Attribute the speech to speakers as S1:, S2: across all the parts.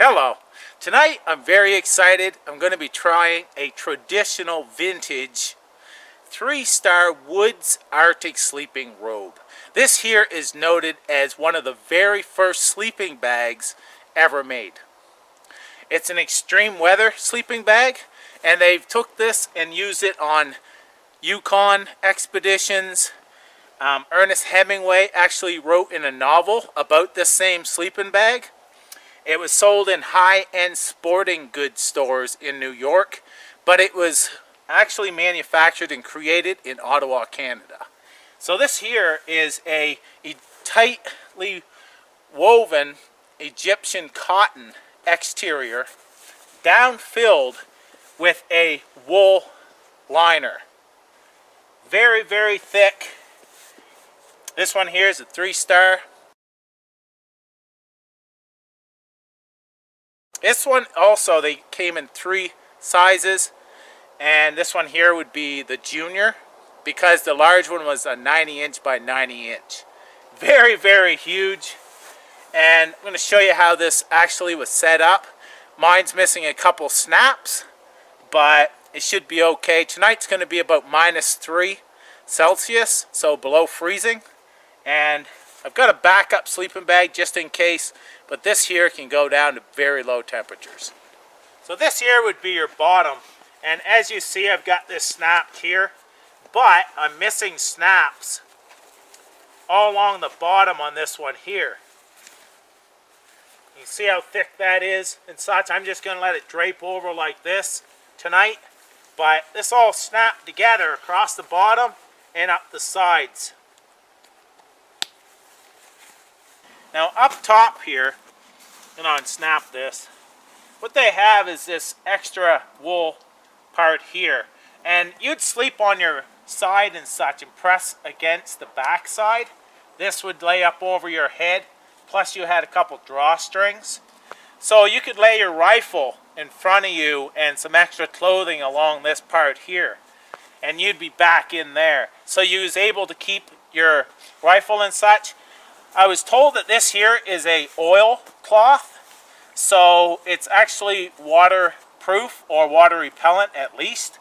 S1: Hello. Tonight I'm very excited. I'm going to be trying a traditional vintage 3-star Woods Arctic sleeping robe. This here is noted as one of the very first sleeping bags ever made. It's an extreme weather sleeping bag, and they've took this and used it on Yukon expeditions. Ernest Hemingway actually wrote in a novel about this same sleeping bag. It was sold in high-end sporting goods stores in New York, but it was actually manufactured and created in Ottawa, Canada. So this here is a tightly woven Egyptian cotton exterior, down-filled with a wool liner. Very, very thick. This one here is a 3-star. This one also, they came in 3 sizes, and this one here would be the junior, because the large one was a 90-inch by 90-inch. Very, very huge. And I'm going to show you how this actually was set up. Mine's missing a couple snaps, but it should be okay. Tonight's going to be about -3 Celsius, so below freezing. And I've got a backup sleeping bag just in case, but this here can go down to very low temperatures. So this here would be your bottom, and as you see, I've got this snapped here, but I'm missing snaps all along the bottom on this one here. You see how thick that is and such. I'm just going to let it drape over like this tonight, but this all snapped together across the bottom and up the sides. Now up top here, and I'll unsnap this, what they have is this extra wool part here. And you'd sleep on your side and such and press against the back side. This would lay up over your head, plus you had a couple drawstrings. So you could lay your rifle in front of you and some extra clothing along this part here, and you'd be back in there. So you was able to keep your rifle and such. I was told that this here is a oil cloth, so it's actually waterproof or water repellent at least.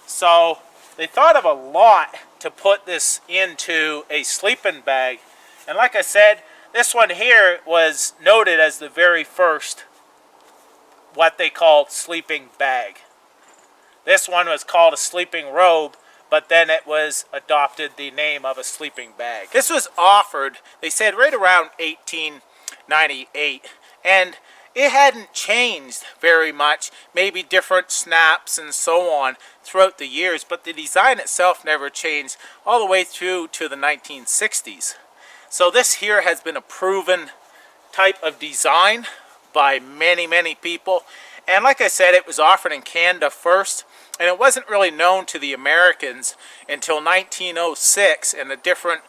S1: So they thought of a lot to put this into a sleeping bag. And like I said, this one here was noted as the very first what they called sleeping bag. This one was called a sleeping robe, but then it was adopted the name of a sleeping bag. This was offered, they said, right around 1898, and it hadn't changed very much, maybe different snaps and so on throughout the years, but the design itself never changed all the way through to the 1960s. So this here has been a proven type of design by many, many people, and like I said, it was offered in Canada first, and it wasn't really known to the Americans until 1906, and a different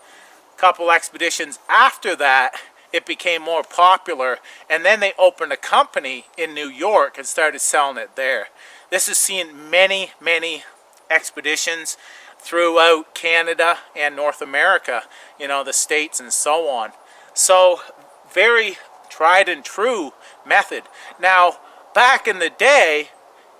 S1: couple expeditions after that, it became more popular, and then they opened a company in New York and started selling it there. This is seen many, many expeditions throughout Canada and North America, you know, the States and so on. So, very tried and true method. Now, back in the day,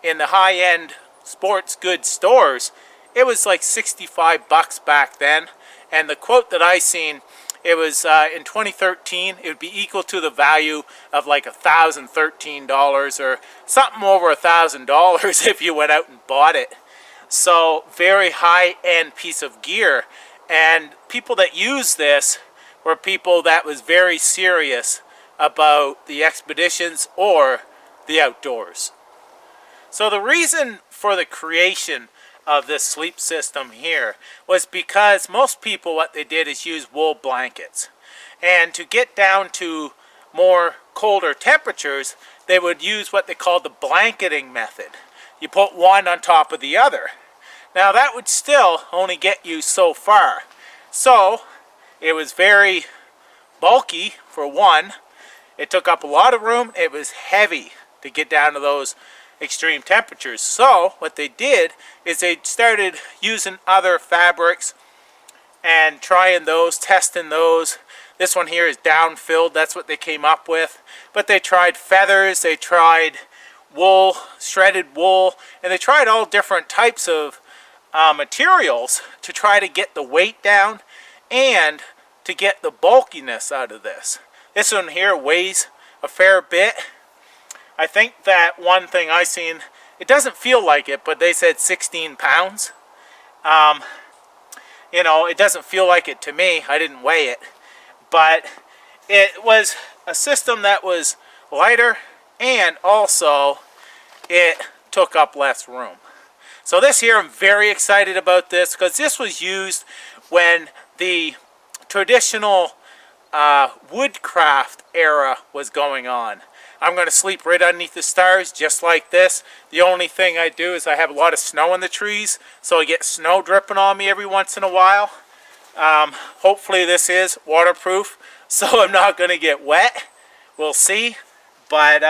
S1: in the high-end sports goods stores, it was like $65 back then, and the quote that I seen, it was in 2013 it would be equal to the value of like $1,013 or something over $1,000 if you went out and bought it. So very high-end piece of gear, and people that use this were people that was very serious about the expeditions or the outdoors. So the reason for the creation of this sleep system here was because most people, what they did is use wool blankets, and to get down to more colder temperatures, they would use what they called the blanketing method. You put one on top of the other. Now that would still only get you so far. So it was very bulky for one. It took up a lot of room. It was heavy to get down to those extreme temperatures. So what they did is they started using other fabrics and trying those, testing those. This one here is down-filled. That's what they came up with. But they tried feathers, they tried wool, shredded wool, and they tried all different types of materials to try to get the weight down and to get the bulkiness out of this. This one here weighs a fair bit. I think that one thing I seen, it doesn't feel like it, but they said 16 pounds. You know, it doesn't feel like it to me. I didn't weigh it. But it was a system that was lighter, and also it took up less room. So this here, I'm very excited about this, because this was used when the traditional woodcraft era was going on. I'm going to sleep right underneath the stars just like this. The only thing I do is I have a lot of snow in the trees, so I get snow dripping on me every once in a while. Hopefully this is waterproof, so I'm not going to get wet. We'll see. But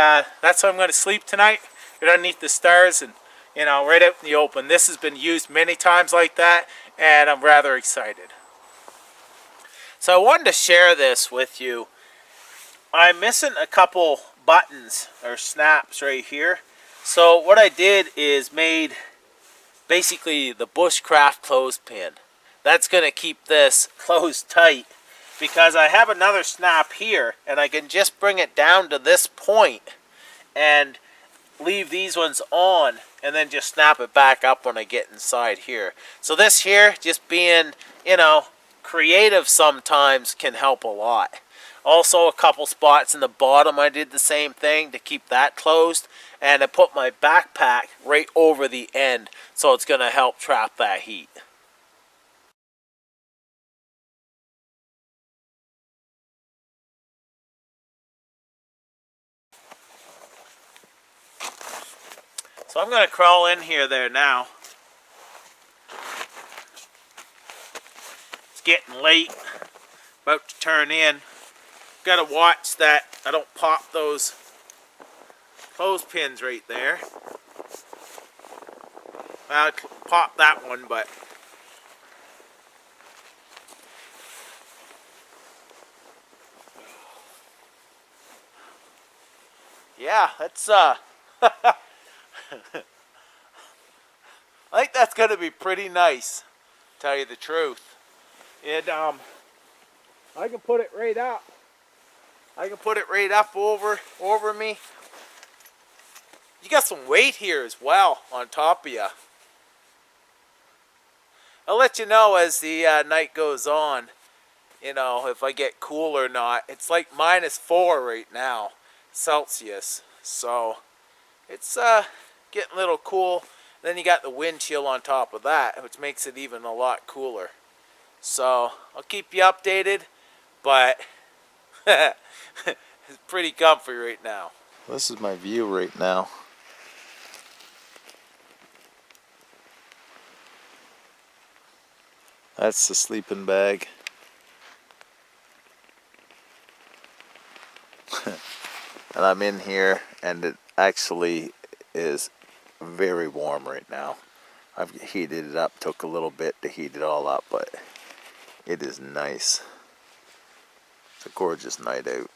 S1: that's how I'm going to sleep tonight, right underneath the stars, and you know, right out in the open. This has been used many times like that, and I'm rather excited. So I wanted to share this with you. I'm missing a couple buttons or snaps right here. So what I did is made basically the bushcraft clothespin. That's going to keep this closed tight, because I have another snap here, and I can just bring it down to this point and leave these ones on, and then just snap it back up when I get inside here. So this here, just being, you know, creative sometimes can help a lot. Also, a couple spots in the bottom I did the same thing to keep that closed, and I put my backpack right over the end, so it's going to help trap that heat. So I'm going to crawl in here there now. It's getting late, about to turn in. Got to watch that I don't pop those clothespins right there. Well, I popped that one, but yeah, that's I think that's gonna be pretty nice, to tell you the truth. And I can put it right up. I can put it right up over me. You got some weight here as well on top of you. I'll let you know as the night goes on, you know, if I get cool or not. It's like -4 right now, Celsius. So it's getting a little cool. Then you got the wind chill on top of that, which makes it even a lot cooler. So I'll keep you updated, but it's pretty comfy right now. This is my view right now. That's the sleeping bag. And I'm in here, and it actually is very warm right now. I've heated it up, took a little bit to heat it all up, but it is nice. It's a gorgeous night out.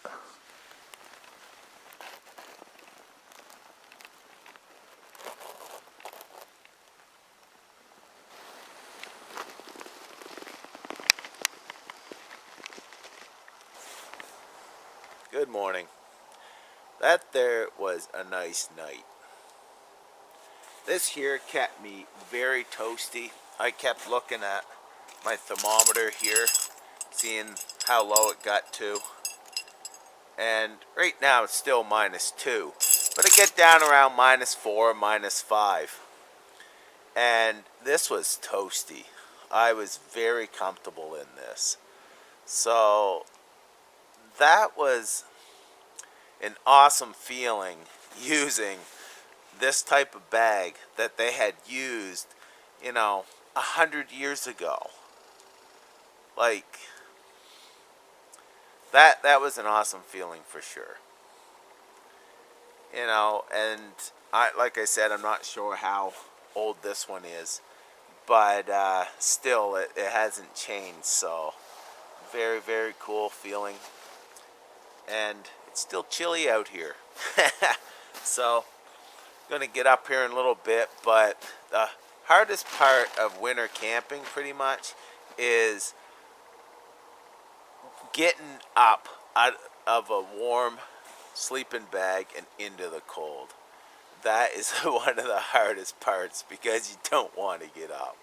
S1: Good morning. That there was a nice night. This here kept me very toasty. I kept looking at my thermometer here, seeing how low it got to. And right now it's still -2. But I get down around -4, -5. And this was toasty. I was very comfortable in this. So that was an awesome feeling, using this type of bag that they had used, you know, 100 years ago. Like, that was an awesome feeling for sure. You know, and like I said, I'm not sure how old this one is, but still it hasn't changed, so
S2: Very, very cool feeling. And it's still chilly out here. So, I'm going to get up here in a little bit, but the hardest part of winter camping pretty much is getting up out of a warm sleeping bag and into the cold. That is one of the hardest parts because you don't want to get up.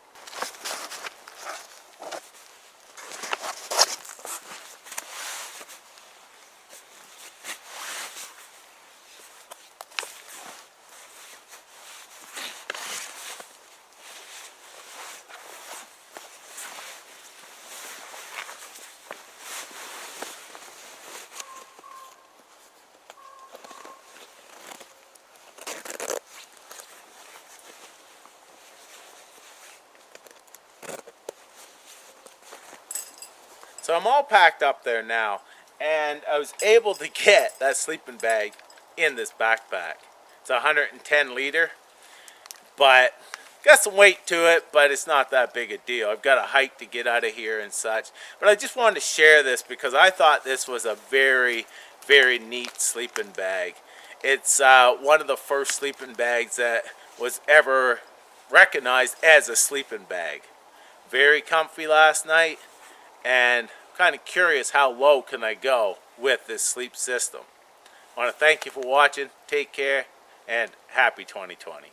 S1: So I'm all packed up there now, and I was able to get that sleeping bag in this backpack. It's 110 liter, but got some weight to it, but it's not that big a deal. I've got a hike to get out of here and such, but I just wanted to share this because I thought this was a very, very neat sleeping bag. It's one of the first sleeping bags that was ever recognized as a sleeping bag. Very comfy last night, and kind of curious how low can I go with this sleep system. I want to thank you for watching. Take care, and happy 2020.